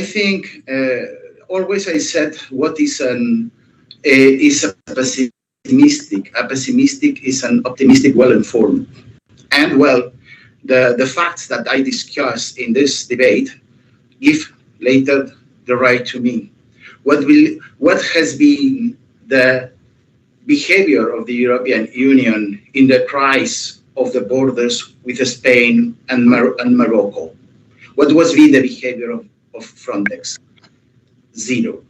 I think always I said what is a pessimistic. A pessimistic is an optimistic, well-informed. And well, the facts that I discuss in this debate give later the right to me. What has been the behavior of the European Union in the crisis of the borders with Spain and Morocco? What was the behavior of Frontex? Zero.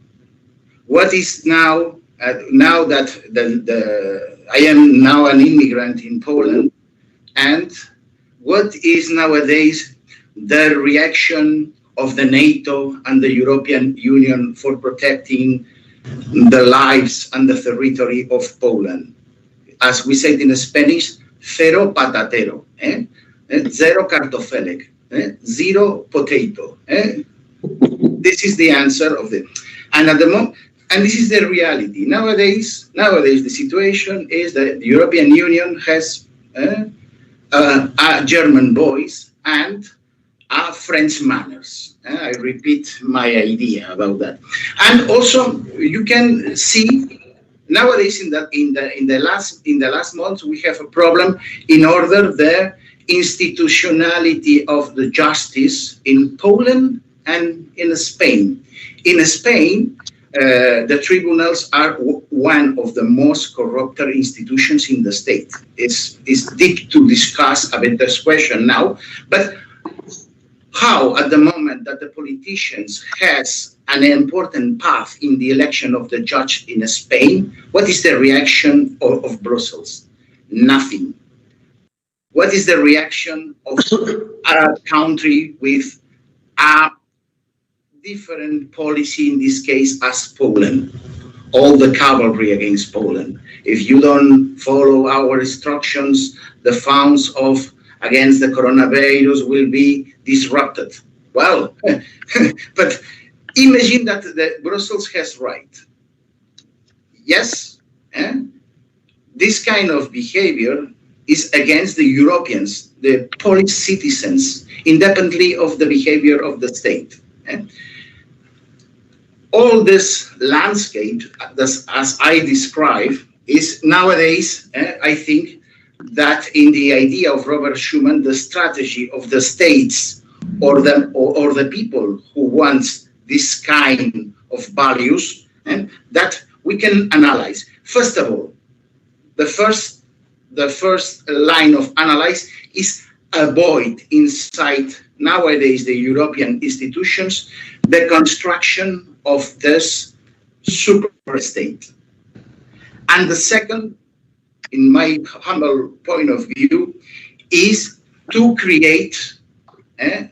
What is now, now that I am now an immigrant in Poland, and what is nowadays the reaction of the NATO and the European Union for protecting the lives and the territory of Poland? As we said in Spanish, cero patatero, zero kartofelek, zero potato. This is the answer of it. And at the moment, and this is the reality. Nowadays the situation is that the European Union has a German voice and a French manners. I repeat my idea about that. And also you can see nowadays in the last months we have a problem in order the institutionality of the justice in Poland and in Spain. In Spain, the tribunals are one of the most corrupt institutions in the state. It's deep to discuss about this question now, but how at the moment that the politicians has an important path in the election of the judge in Spain, what is the reaction of Brussels? Nothing. What is the reaction of a country with a different policy, in this case as Poland? All the cavalry against Poland. If you don't follow our instructions, the funds against the coronavirus will be disrupted. Well, but imagine that Brussels has right. Yes, this kind of behavior is against the Europeans, the Polish citizens, independently of the behavior of the state. All this landscape, as I describe, is nowadays, I think, that in the idea of Robert Schuman, the strategy of the states or the people who wants this kind of values, that we can analyze. First of all, the first line of analysis is avoid inside nowadays the European institutions the construction of this super state. And the second, in my humble point of view, is to create a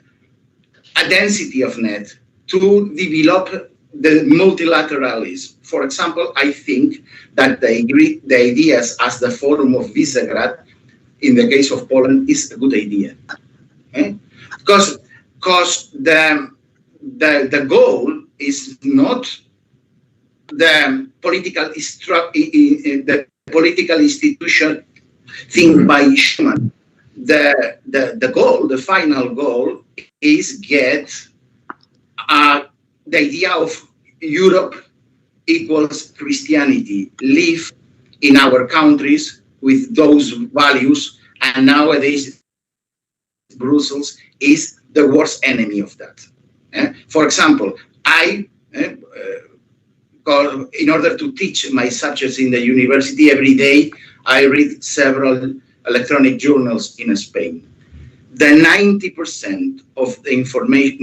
density of net, to develop the multilateralism. For example, I think that the ideas as the Forum of Visegrad, in the case of Poland, is a good idea. Because the goal is not the political institution thing by Schuman. The goal, the final goal, is get the idea of Europe equals Christianity, live in our countries with those values, and nowadays Brussels is the worst enemy of that. For example, in order to teach my subjects in the university every day, I read several electronic journals in Spain. The 90% of the information,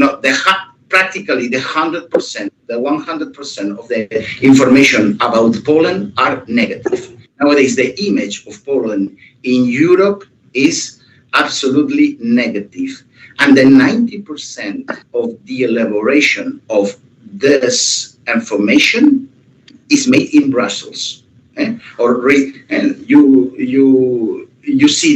practically the 100%, the 100% of the information about Poland are negative. Nowadays, the image of Poland in Europe is absolutely negative. And the 90% of the elaboration of this information is made in Brussels. You see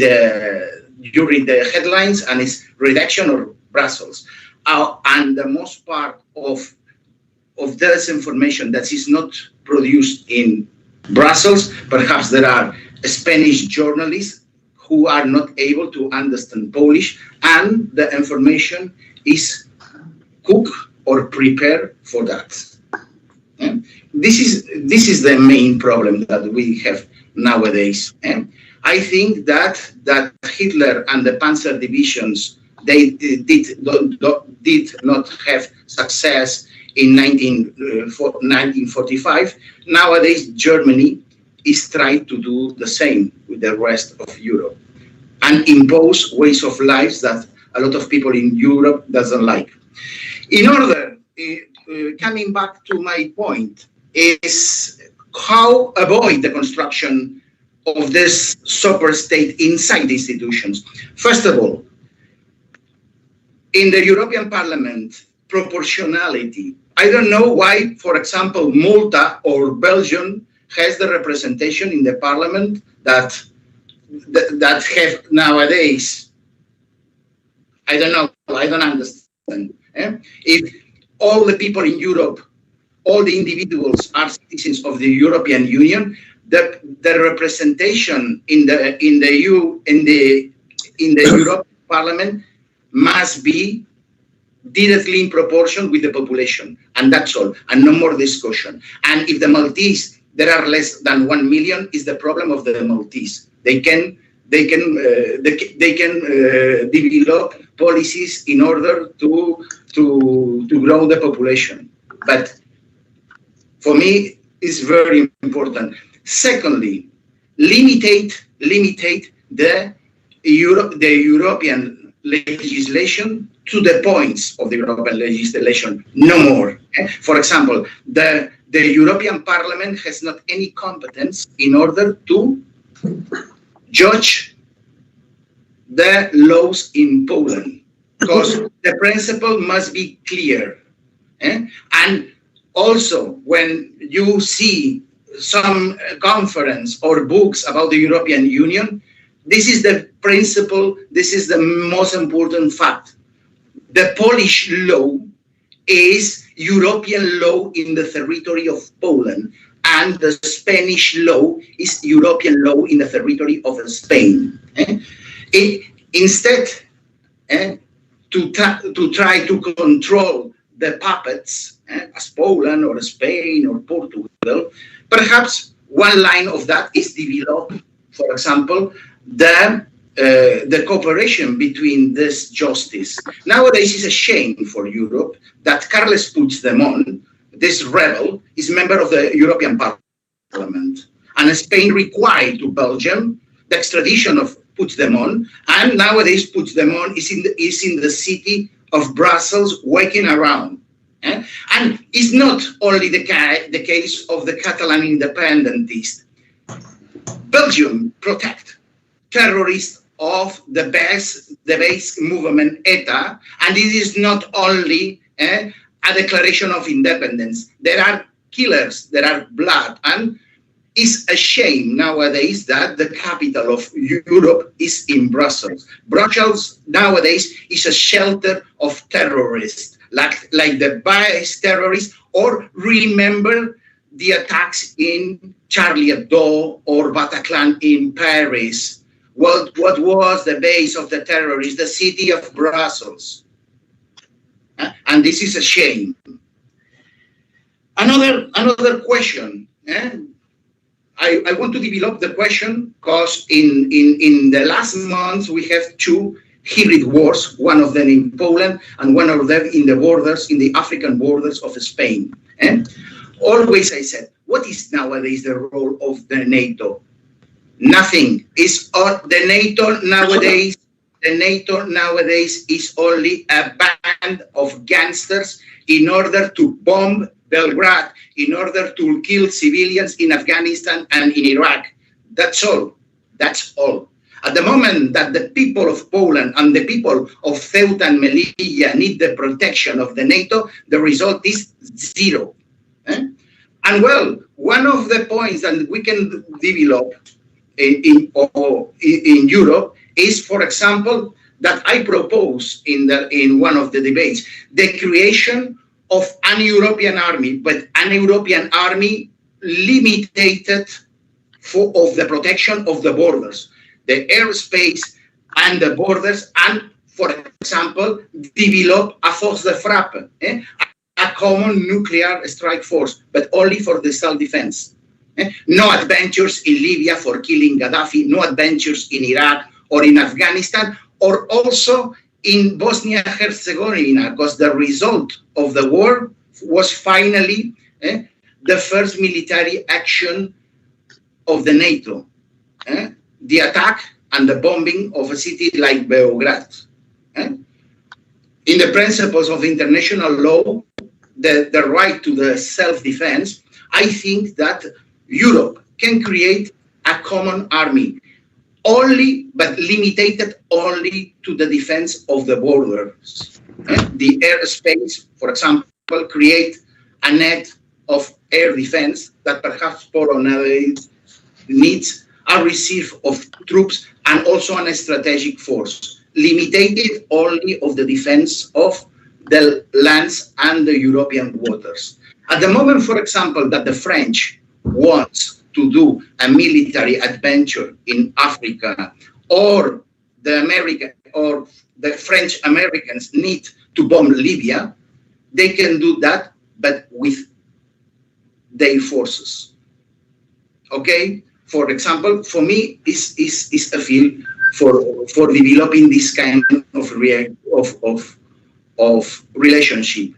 you read the headlines and it's redaction of Brussels. And the most part of this information that is not produced in Brussels, perhaps there are Spanish journalists who are not able to understand Polish, and the information is cooked or prepare for that. This is the main problem that we have nowadays. I think that Hitler and the Panzer divisions, they did not have success in 1945. Nowadays, Germany is trying to do the same with the rest of Europe and impose ways of life that a lot of people in Europe doesn't like. In order, coming back to my point, is how avoid the construction of this super state inside the institutions. First of all, in the European Parliament, proportionality. I don't know why, for example, Malta or Belgium has the representation in the Parliament that have nowadays. I don't know. I don't understand. If all the people in Europe, all the individuals are citizens of the European Union, the representation in the European Parliament must be directly in proportion with the population, and that's all, and no more discussion. And if the Maltese, there are less than 1 million, is the problem of the Maltese. They can develop policies in order to grow the population. But for me, it's very important. Secondly, limitate the European legislation to the points of the European legislation, no more. For example, the European Parliament has not any competence in order to judge the laws in Poland, because the principle must be clear. And also, when you see some conference or books about the European Union, this is the principle, this is the most important fact. The Polish law is European law in the territory of Poland, and the Spanish law is European law in the territory of Spain. Instead, to try to control the puppets, as Poland or Spain or Portugal, perhaps one line of that is develop, for example, the cooperation between this justice. Nowadays, it's a shame for Europe that Carles Puigdemont, this rebel, is member of the European Parliament, and Spain required to Belgium the extradition of Puigdemont, and nowadays Puigdemont is in the city of Brussels walking around. And it's not only the case of the Catalan independentists. Belgium protect terrorists of the base movement ETA, and it is not only a declaration of independence. There are killers, there are blood, and it's a shame nowadays that the capital of Europe is in Brussels. Brussels nowadays is a shelter of terrorists, like the base terrorists, or remember the attacks in Charlie Hebdo or Bataclan in Paris. What was the base of the terrorists? The city of Brussels. And this is a shame. Another question. I want to develop the question because in the last months we have two hybrid wars, one of them in Poland and one of them in the African borders of Spain. Always I said, what is nowadays the role of the NATO? Nothing. The NATO nowadays is only a band of gangsters in order to bomb Belgrade, in order to kill civilians in Afghanistan and in Iraq. That's all. That's all. At the moment that the people of Poland and the people of Ceuta and Melilla need the protection of the NATO, the result is zero. And well, one of the points that we can develop in Europe is, for example, that I propose in one of the debates, the creation of an European army, but an European army limited of the protection of the borders, the airspace and the borders, and, for example, develop a force de frappe, a common nuclear strike force, but only for the self-defense. No adventures in Libya for killing Gaddafi, no adventures in Iraq or in Afghanistan, or also in Bosnia-Herzegovina, because the result of the war was finally the first military action of the NATO, the attack and the bombing of a city like Beograd. In the principles of international law, the right to the self-defense, I think that Europe can create a common army, only, but limited only to the defense of the borders. The airspace, for example, create a net of air defense that perhaps Poland needs a reserve of troops and also a strategic force, limited only of the defense of the lands and the European waters. At the moment, for example, that the French wants to do a military adventure in Africa, or the French Americans need to bomb Libya, they can do that, but with their forces. Okay? For example, for me, is a field for developing this kind of relationship.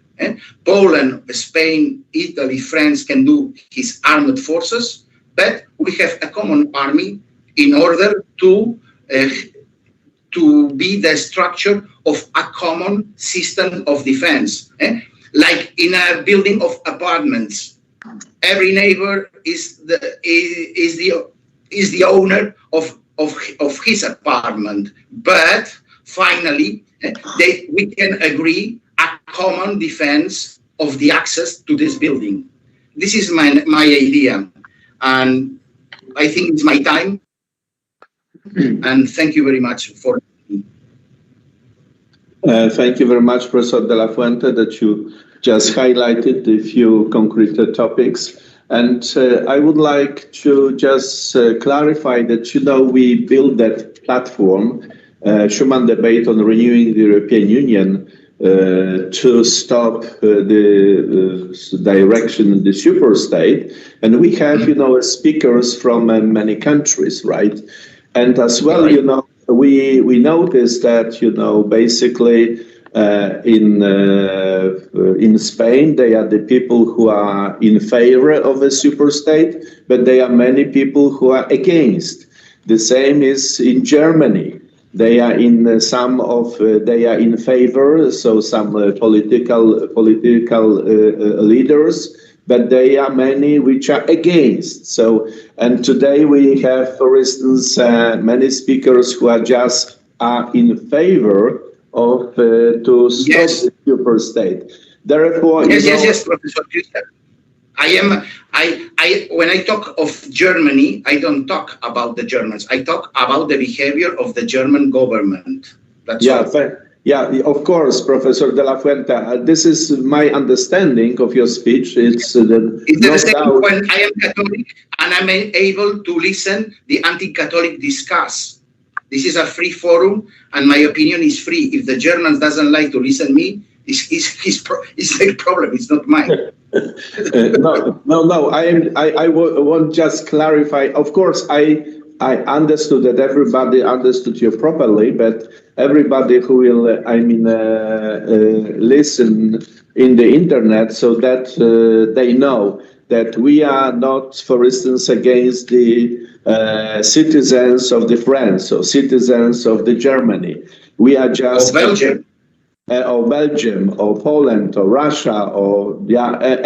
Poland, Spain, Italy, France can do his armed forces, but we have a common army in order to be the structure of a common system of defense. Like in a building of apartments, every neighbor is the owner of his apartment, but finally we can agree a common defense of the access to this building. This is my idea, and I think it's my time. And thank you very much for. Thank you very much, Professor De La Fuente, that you just highlighted a few concrete topics. And I would like to just clarify that, we built that platform, Schuman Debate on Renewing the European Union, to stop the direction in the superstate. And we have, speakers from many countries, right? And as well, we noticed that, basically in Spain, they are the people who are in favor of a superstate, but there are many people who are against. The same is in Germany. They are in they are in favor, so some political leaders, but there are many which are against. So, and today we have, for instance, many speakers who are in favor of to stop the superstate. Therefore, yes, Professor. When I talk of Germany, I don't talk about the Germans. I talk about the behavior of the German government. That's all. Yeah, of course, Professor De La Fuente. This is my understanding of your speech. It's the same when I am Catholic and I'm able to listen the anti-Catholic discuss. This is a free forum, and my opinion is free. If the Germans doesn't like to listen to me, it's their problem. It's not mine. No. I want just clarify. Of course, I understood that everybody understood you properly, but everybody who will, listen in the internet, so that they know that we are not, for instance, against the citizens of the France or citizens of the Germany. We are just Belgium. Or Belgium, or Poland, or Russia, or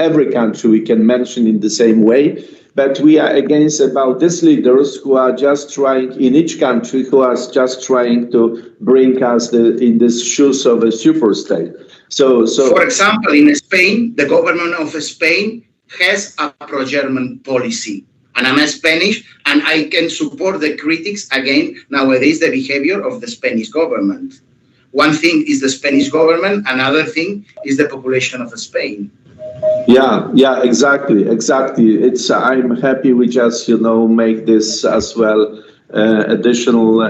every country we can mention in the same way. But we are against about these leaders who are just trying, in each country, who are just trying to bring us in the shoes of a superstate. So, for example, in Spain, the government of Spain has a pro-German policy. And I'm a Spanish, and I can support the critics again nowadays the behavior of the Spanish government. One thing is the Spanish government, another thing is the population of Spain. Yeah, exactly. I'm happy we just, make this as well additional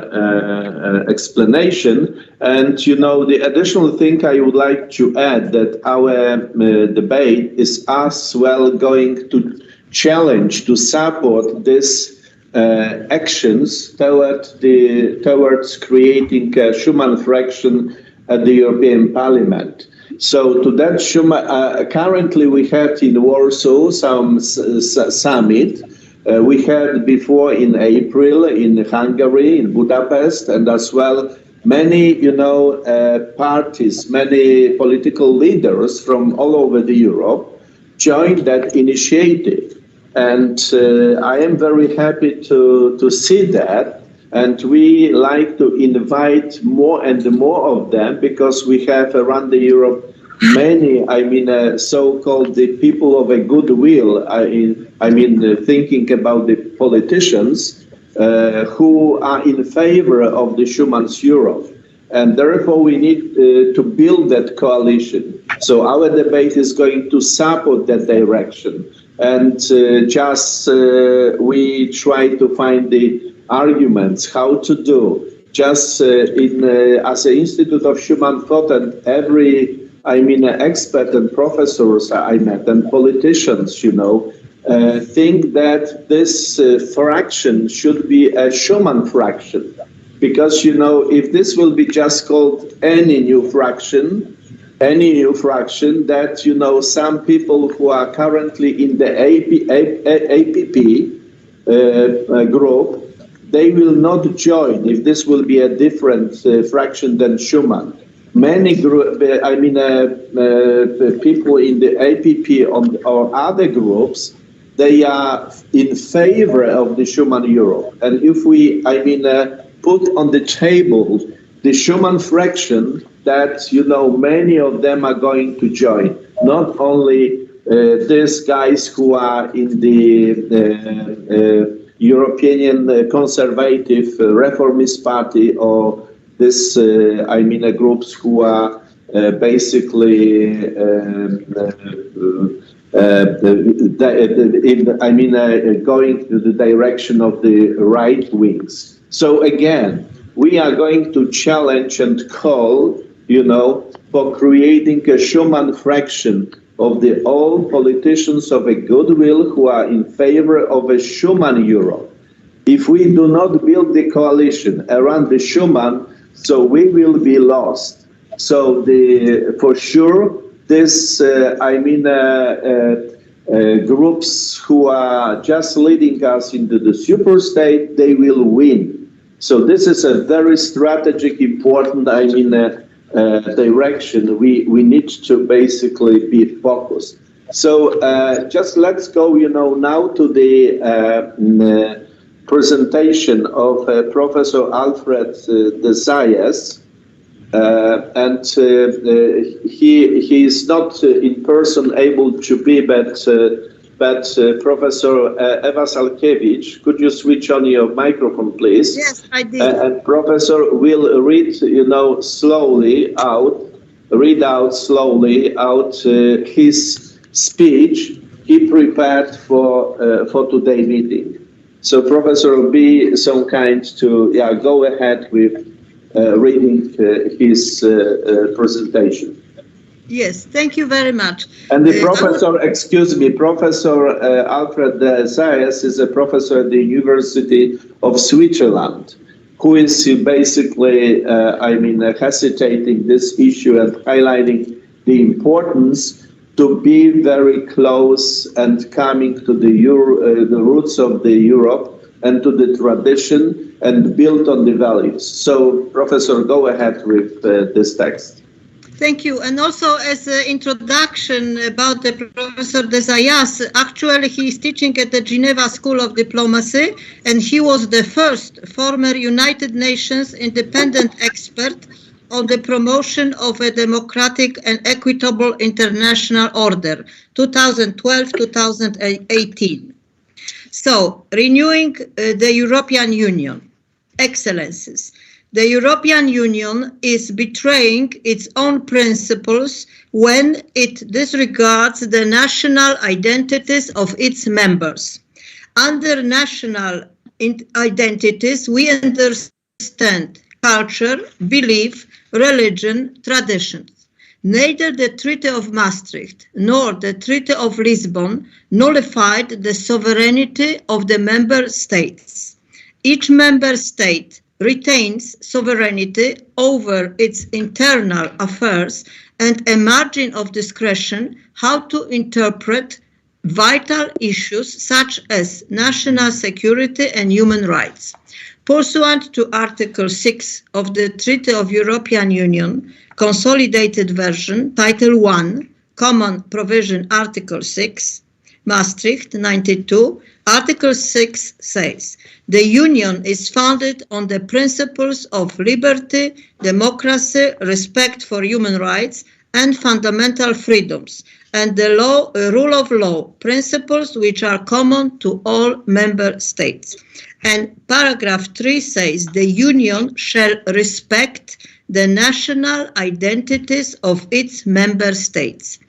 explanation. And, the additional thing I would like to add that our debate is as well going to challenge, to support this actions towards creating a Schuman fraction at the European Parliament. So to that Schuman, currently we had in Warsaw some summit. We had before in April in Hungary, in Budapest, and as well many, parties, many political leaders from all over the Europe joined that initiative. And I am very happy to see that. And we like to invite more and more of them because we have around the Europe many, so-called the people of a goodwill, thinking about the politicians who are in favor of the Schuman's Europe. And therefore we need to build that coalition. So our debate is going to support that direction. And we try to find the arguments how to do. Just as an Institute of Schuman Thought, and every expert and professors I met and politicians, think that this fraction should be a Schuman fraction. Because, if this will be just called any new fraction, that, some people who are currently in the APP group, they will not join if this will be a different fraction than Schuman. Many people in the APP or other groups, they are in favor of the Schuman Europe. And if we, put on the table the Schuman fraction, that, many of them are going to join. Not only these guys who are in the European Conservative Reformist Party, or this, groups who are basically going to the direction of the right wings. So again, we are going to challenge and call, for creating a Schuman fraction of the all politicians of a goodwill who are in favor of a Schuman Europe. If we do not build the coalition around the Schuman, so we will be lost. So for sure, this, groups who are just leading us into the superstate, they will win. So this is a very strategic, important, direction. We need to basically be focused. So just let's go, now to the presentation of Professor Alfred de Zayas. And he is not in person able to be, but Professor Eva Salkiewicz, could you switch on your microphone, please? Yes, I did. And Professor will read, read out slowly his speech he prepared for today's meeting. So, Professor, be so kind to go ahead with reading his presentation. Yes, thank you very much. And the professor, Professor Alfred de Zayas is a professor at the University of Switzerland, who is basically, hesitating this issue and highlighting the importance to be very close and coming to the roots of the Europe and to the tradition and build on the values. So, Professor, go ahead with this text. Thank you. And also, as an introduction about the Professor de Zayas, actually he is teaching at the Geneva School of Diplomacy, and he was the first former United Nations independent expert on the promotion of a democratic and equitable international order, 2012-2018. So, renewing the European Union. Excellencies. The European Union is betraying its own principles when it disregards the national identities of its members. Under national identities we understand culture, belief, religion, traditions. Neither the Treaty of Maastricht nor the Treaty of Lisbon nullified the sovereignty of the member states. Each member state retains sovereignty over its internal affairs and a margin of discretion how to interpret vital issues such as national security and human rights. Pursuant to Article 6 of the Treaty of European Union, Consolidated Version, Title 1, Common Provision, Article 6, Maastricht 92, Article 6 says, the Union is founded on the principles of liberty, democracy, respect for human rights, and fundamental freedoms, and the rule of law, principles which are common to all member states. And paragraph 3 says, the Union shall respect the national identities of its member states.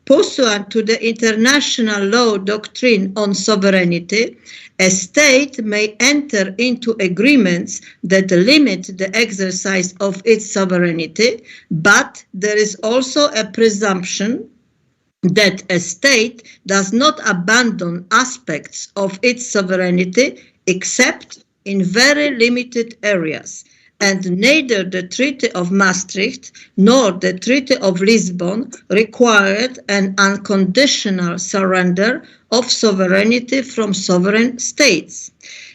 Pursuant to the international law doctrine on sovereignty, a state may enter into agreements that limit the exercise of its sovereignty, but there is also a presumption that a state does not abandon aspects of its sovereignty except in very limited areas. And neither the Treaty of Maastricht nor the Treaty of Lisbon required an unconditional surrender of sovereignty from sovereign states.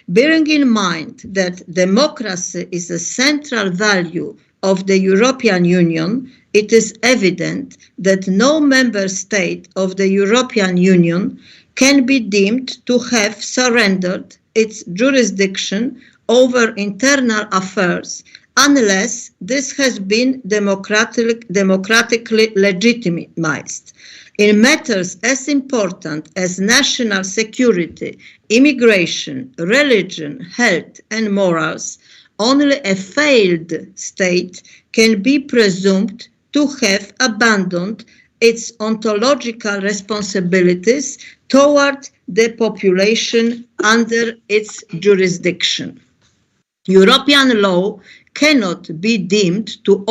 Bearing in mind that democracy is a central value of the European Union, it is evident that no member state of the European Union can be deemed to have surrendered its jurisdiction over internal affairs unless this has been democratically legitimized. In matters as important as national security, immigration, religion, health, and morals, only a failed state can be presumed to have abandoned its ontological responsibilities toward the population under its jurisdiction. European law cannot be deemed to